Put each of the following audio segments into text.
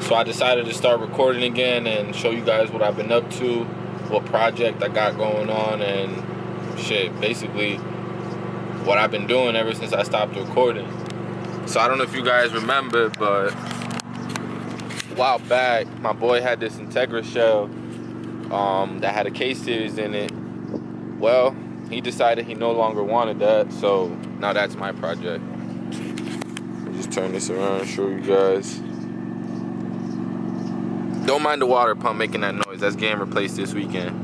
So I decided to start recording again and show you guys what I've been up to, what project I got going on, and shit, basically what I've been doing ever since I stopped recording. So I don't know if you guys remember, but a while back, my boy had this Integra shell that had a K-series in it. Well, he decided he no longer wanted that, so now that's my project. I'll just turn this around and show you guys. Don't mind the water pump making that noise. That's getting replaced this weekend.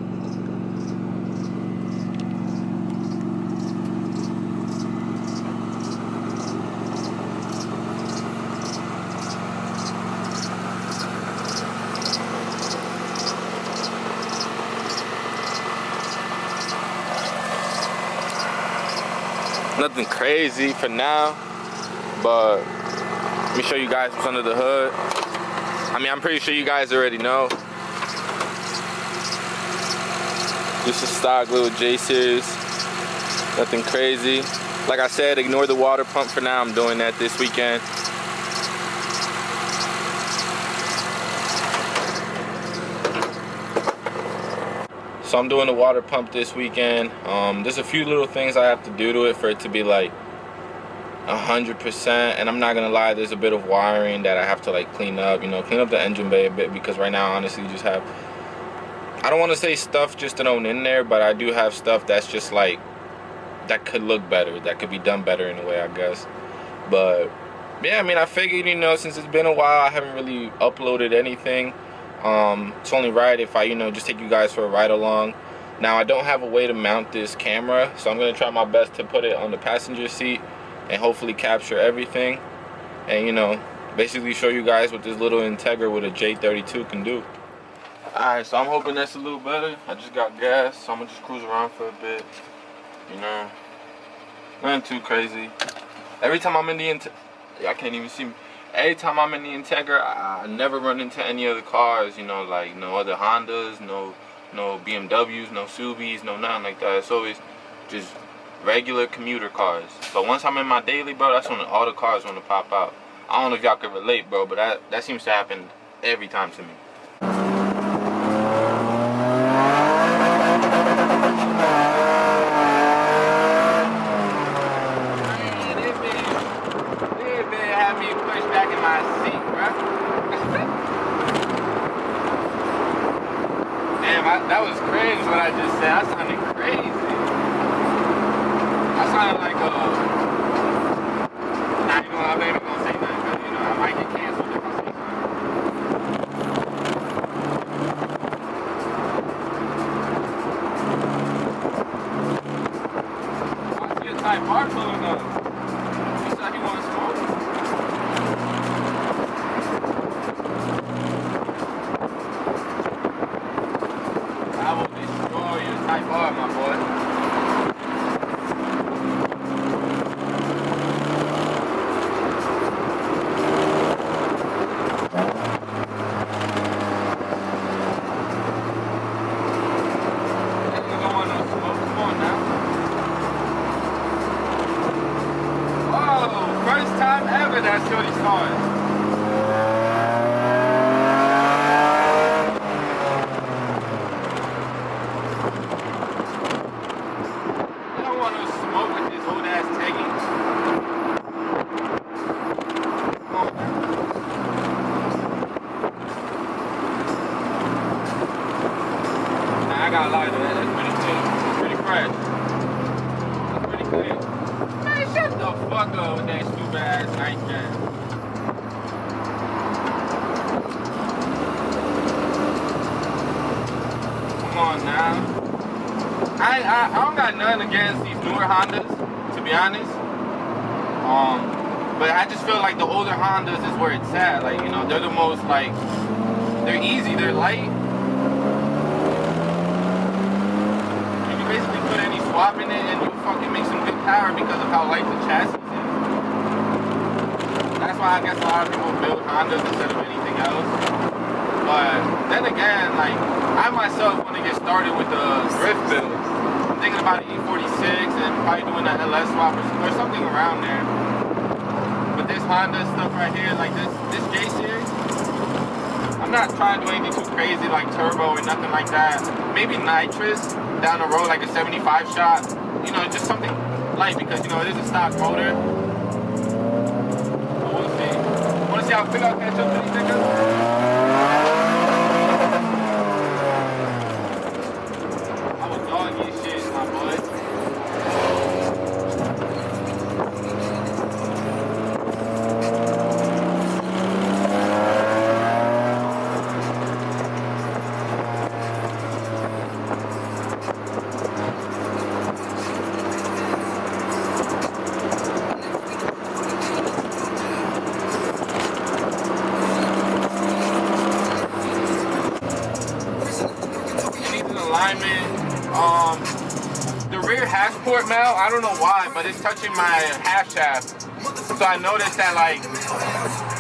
Nothing crazy for now, but let me show you guys what's under the hood. I mean, I'm pretty sure you guys already know. Just a stock little J series. Nothing crazy. Like I said, ignore the water pump for now. I'm doing that this weekend. So I'm doing the water pump this weekend. There's a few little things I have to do to it for it to be like 100%, and I'm not gonna lie, there's a bit of wiring that I have to like clean up, you know, clean up the engine bay a bit, because right now honestly just have, I don't want to say stuff just thrown in there, but I do have stuff that's just like, that could look better, that could be done better in a way, I guess. But yeah, I mean, I figured, you know, since it's been a while, I haven't really uploaded anything. It's only right if I, you know, just take you guys for a ride along. Now I don't have a way to mount this camera, so I'm gonna try my best to put it on the passenger seat and hopefully capture everything, and, you know, basically show you guys what this little Integra with a j32 can do. Alright, so I'm hoping that's a little better. I just got gas, so I'm gonna just cruise around for a bit, you know, nothing too crazy. Every time I'm in the I can't even see me. Every time I'm in the Integra, I never run into any other cars, you know, like no other Hondas, no BMWs, no Subis, no nothing like that. It's always just regular commuter cars. But once I'm in my daily, bro, that's when all the cars want to pop out. I don't know if y'all can relate, bro, but that seems to happen every time to me. They had me pushed back in my seat, bro. Damn, that was cringe what I just said. That sounded crazy. I sounded like nah, you know, I'm not even gonna say nothing, because, you know, I might get canceled if I say something. I see a Type R pulling up. He said he wanted smoke. I will destroy your Type R, my boy. First time ever that shorty saw it. I don't want no smoke with this old ass tagging. Come on, man. Nah, I gotta lie to that. That's pretty clean. That's pretty fresh. That's pretty clean. Man, shut the fuck up with that stupid ass night jam. Come on now. I don't got nothing against these newer Hondas, to be honest. But I just feel like the older Hondas is where it's at. Like, you know, they're the most, like, they're easy, they're light. You can basically put any swap in it and you fucking make some good power because of how light the chassis is. That's why I guess a lot of people build Hondas instead of anything else. But then again, like, I myself want to get started with the drift build. I'm thinking about an E46 and probably doing an LS swap or something around there. But this Honda stuff right here, like this J series, not trying to do anything too crazy like turbo or nothing like that. Maybe nitrous down the road, like a 75 shot. You know, just something light because, you know, it is a stock motor. So we'll see. Want to see how quick I'll catch up to these niggas? I was dogging shit, my boy. The rear hash port mount, I don't know why, but it's touching my hash shaft. So I noticed that like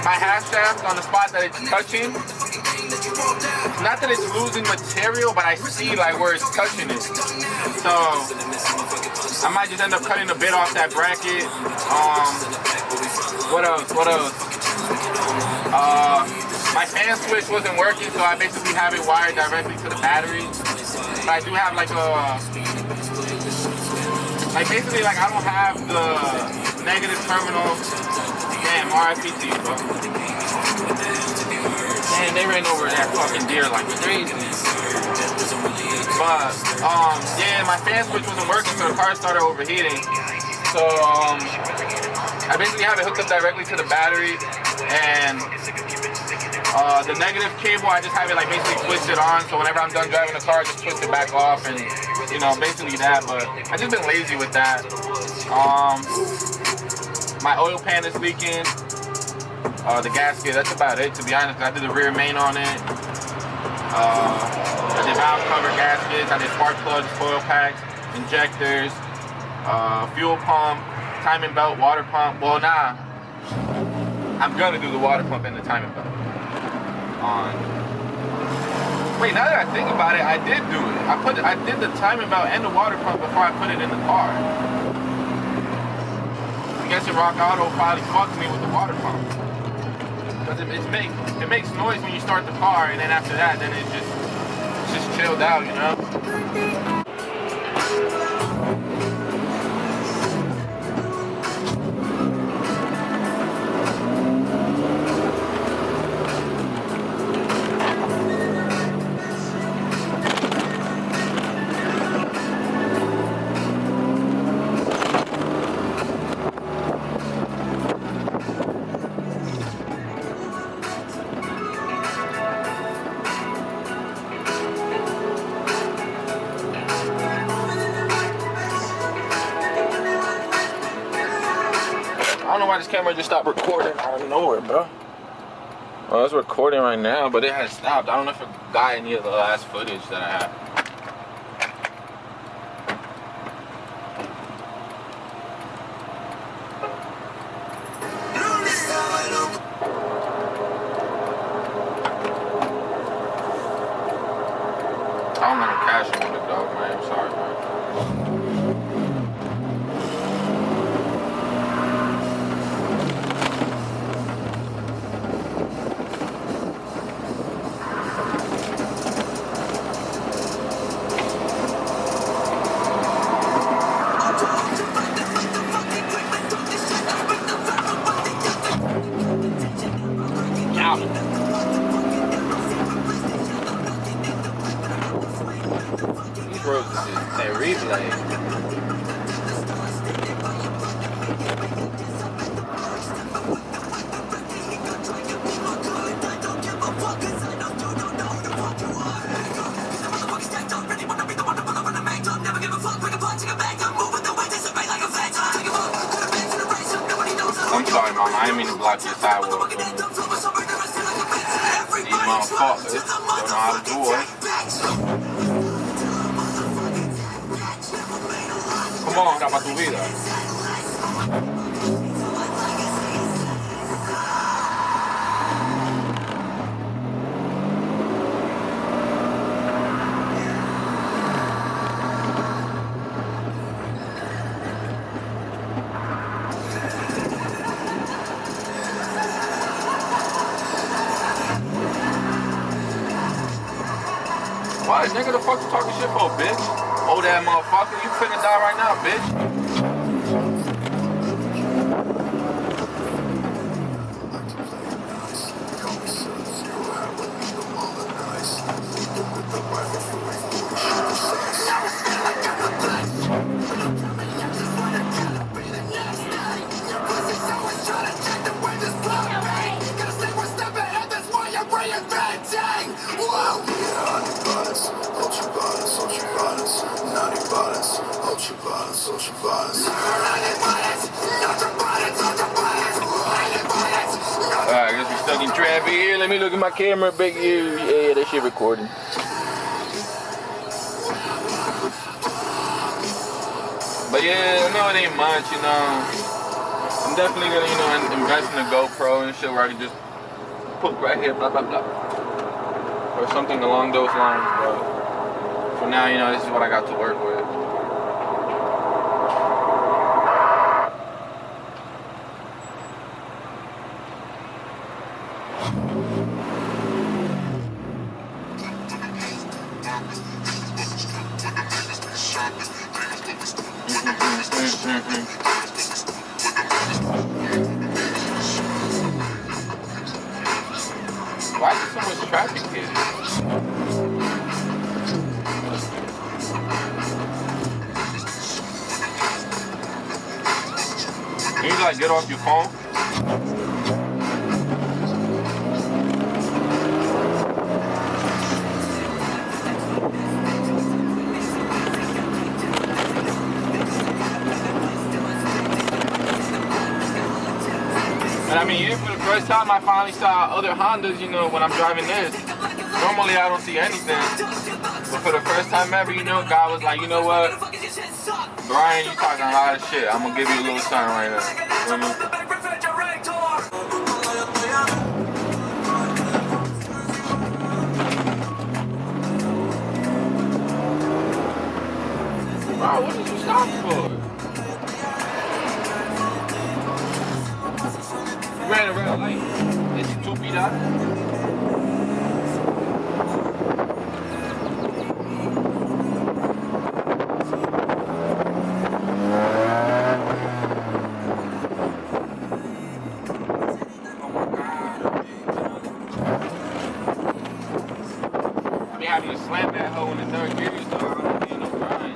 my hash shaft on the spot that it's touching, not that it's losing material, but I see like where it's touching it. So I might just end up cutting a bit off that bracket. What else? My fan switch wasn't working, so I basically have it wired directly to the battery. But I do have like basically like I don't have the negative terminal. Damn, RFPT, bro. Man, they ran over that fucking deer like crazy. But yeah, my fan switch wasn't working, so the car started overheating. So I basically have it hooked up directly to the battery, and the negative cable, I just have it like basically twisted on, so whenever I'm done driving the car, I just twist it back off, and you know, basically that. But I just been lazy with that. My oil pan is leaking. The gasket, that's about it, to be honest. I did the rear main on it. I did valve cover gaskets. I did spark plugs, coil packs, injectors, fuel pump, timing belt, water pump. Well, nah, I'm gonna do the water pump and the timing belt. Wait, now that I think about it, I did do it. I did the timing belt and the water pump before I put it in the car. I guess your Rock Auto probably fucked me with the water pump. Because it makes noise when you start the car, and then after that, then it's just chilled out, you know? I don't know why this camera just stopped recording out of nowhere, bro. Well, it's recording right now, but it has stopped. I don't know if it got any of the last footage that I had. I don't know cash with it, dog, man. I'm sorry, man. These roads is terrible. I'm sorry, Mom. I didn't mean to block your sidewalk. These motherfuckers don't know how to do it. Come on, capa tu vida. Alright, nigga, the fuck you talking shit for, bitch? Old ass motherfucker, you finna die right now, bitch. Alright, I guess we stuck in traffic here. Let me look at my camera, big you. Yeah, that shit recording. But yeah, I know it ain't much, you know. I'm definitely gonna, you know, invest in a GoPro and shit where I can just put right here, blah, blah, blah. Or something along those lines, but for now, you know, this is what I got to work with. Why is there so much traffic here? Can you like get off your phone? But I mean, even for the first time I finally saw other Hondas, you know, when I'm driving this. Normally I don't see anything. But for the first time ever, you know, God was like, you know what? Brian, you talking a lot of shit. I'm gonna give you a little sign right now. You know what I mean? Bro, what did you stop for? You ran a red light. Is you 2 feet out? I be having to slam that hoe in the third gear, so I don't feel no grind.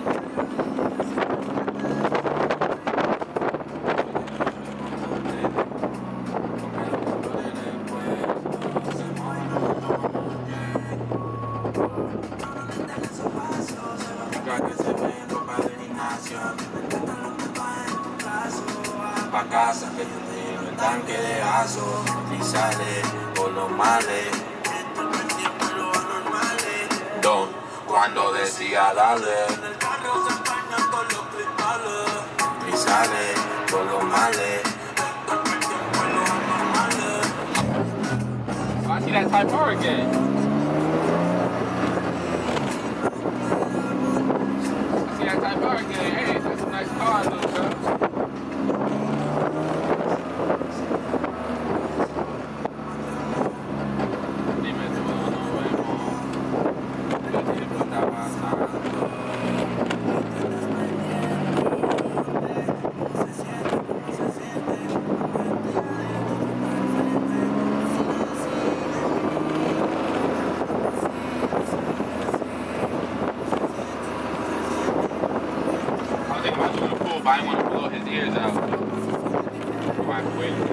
Pa' casa que yo tengo el tanque de aso y sale por los males. Don, cuando decía dale y sale por los males. Oh, I see that Type R again. I see that Type R again. Hey, that's a nice car, little girl. I didn't want to blow his ears out. So I waited.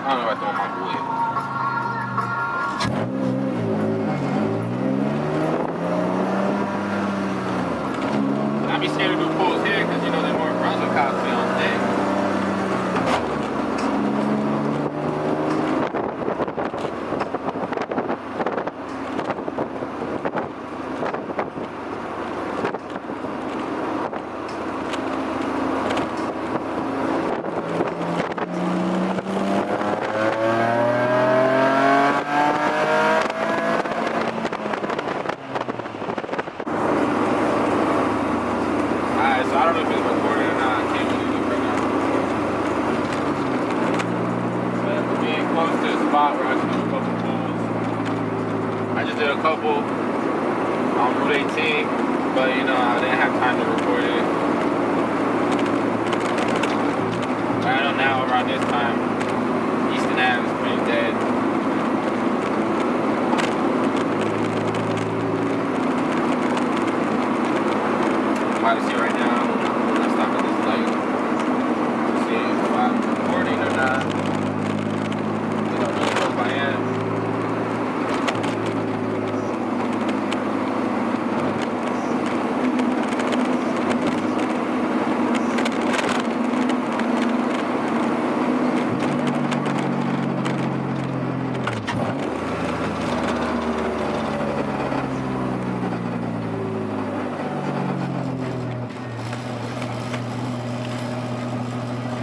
I don't know if I throw my boy. I be scared to do pulls here because you know they're more Brunswick cops be on thing. I don't know if it's recording or not. I can't really look right now. But we're getting close to the spot where I can do a couple pulls. I just did a couple on Route 18, but you know, I didn't have time to record it. But I know now around this time, Easton Ave is pretty dead. About to see right now, when I stop at this light, to see if I'm recording or not. I don't really know if I am.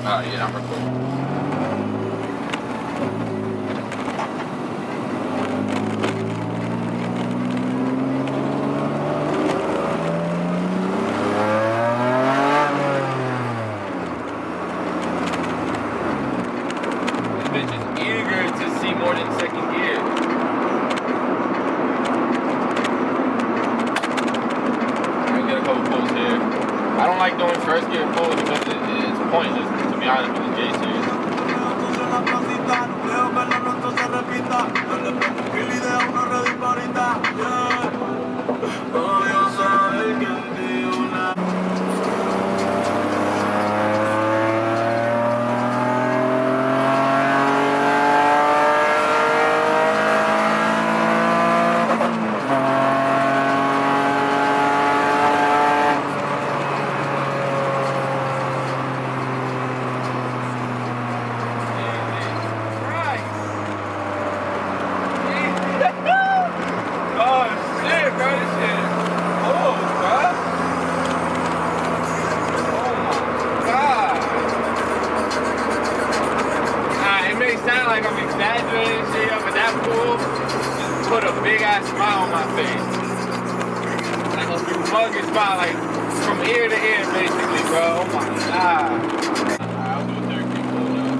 Oh yeah, I'm recording. This bitch is eager to see more than second gear. I get a couple pulls here. I don't like doing first gear pulls because it's pointless, to be honest, with the J series. Sound like I'm exaggerating shit, but that pool just put a big ass smile on my face. Like a humongous smile, like from ear to ear, basically, bro. Oh my god. I'll do a third kick pull now.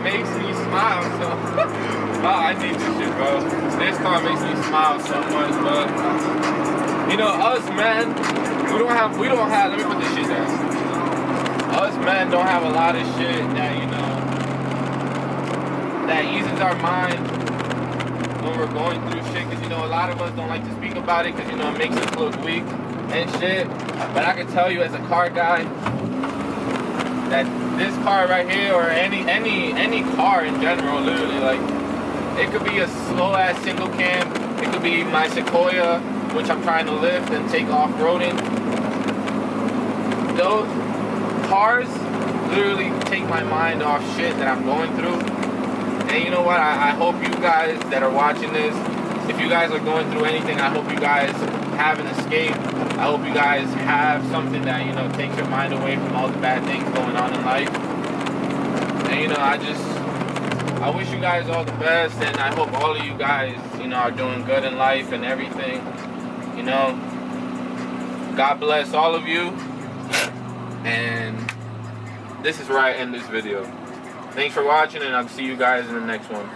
Makes me smile so oh, I need this shit, bro. This car makes me smile so much, bro. You know, us men, we don't have let me put this shit down. Us men don't have a lot of shit that, you know, that eases our mind when we're going through shit, because you know, a lot of us don't like to speak about it because, you know, it makes us look weak and shit. But I can tell you as a car guy that this car right here, or any car in general, literally, like, it could be a slow ass single cam, it could be my Sequoia, which I'm trying to lift and take off-roading. Those cars literally take my mind off shit that I'm going through. And you know what, I hope you guys that are watching this, if you guys are going through anything, I hope you guys have an escape. I hope you guys have something that, you know, takes your mind away from all the bad things going on in life. And, you know, I wish you guys all the best, and I hope all of you guys, you know, are doing good in life and everything. You know, God bless all of you. And this is where I end this video. Thanks for watching, and I'll see you guys in the next one.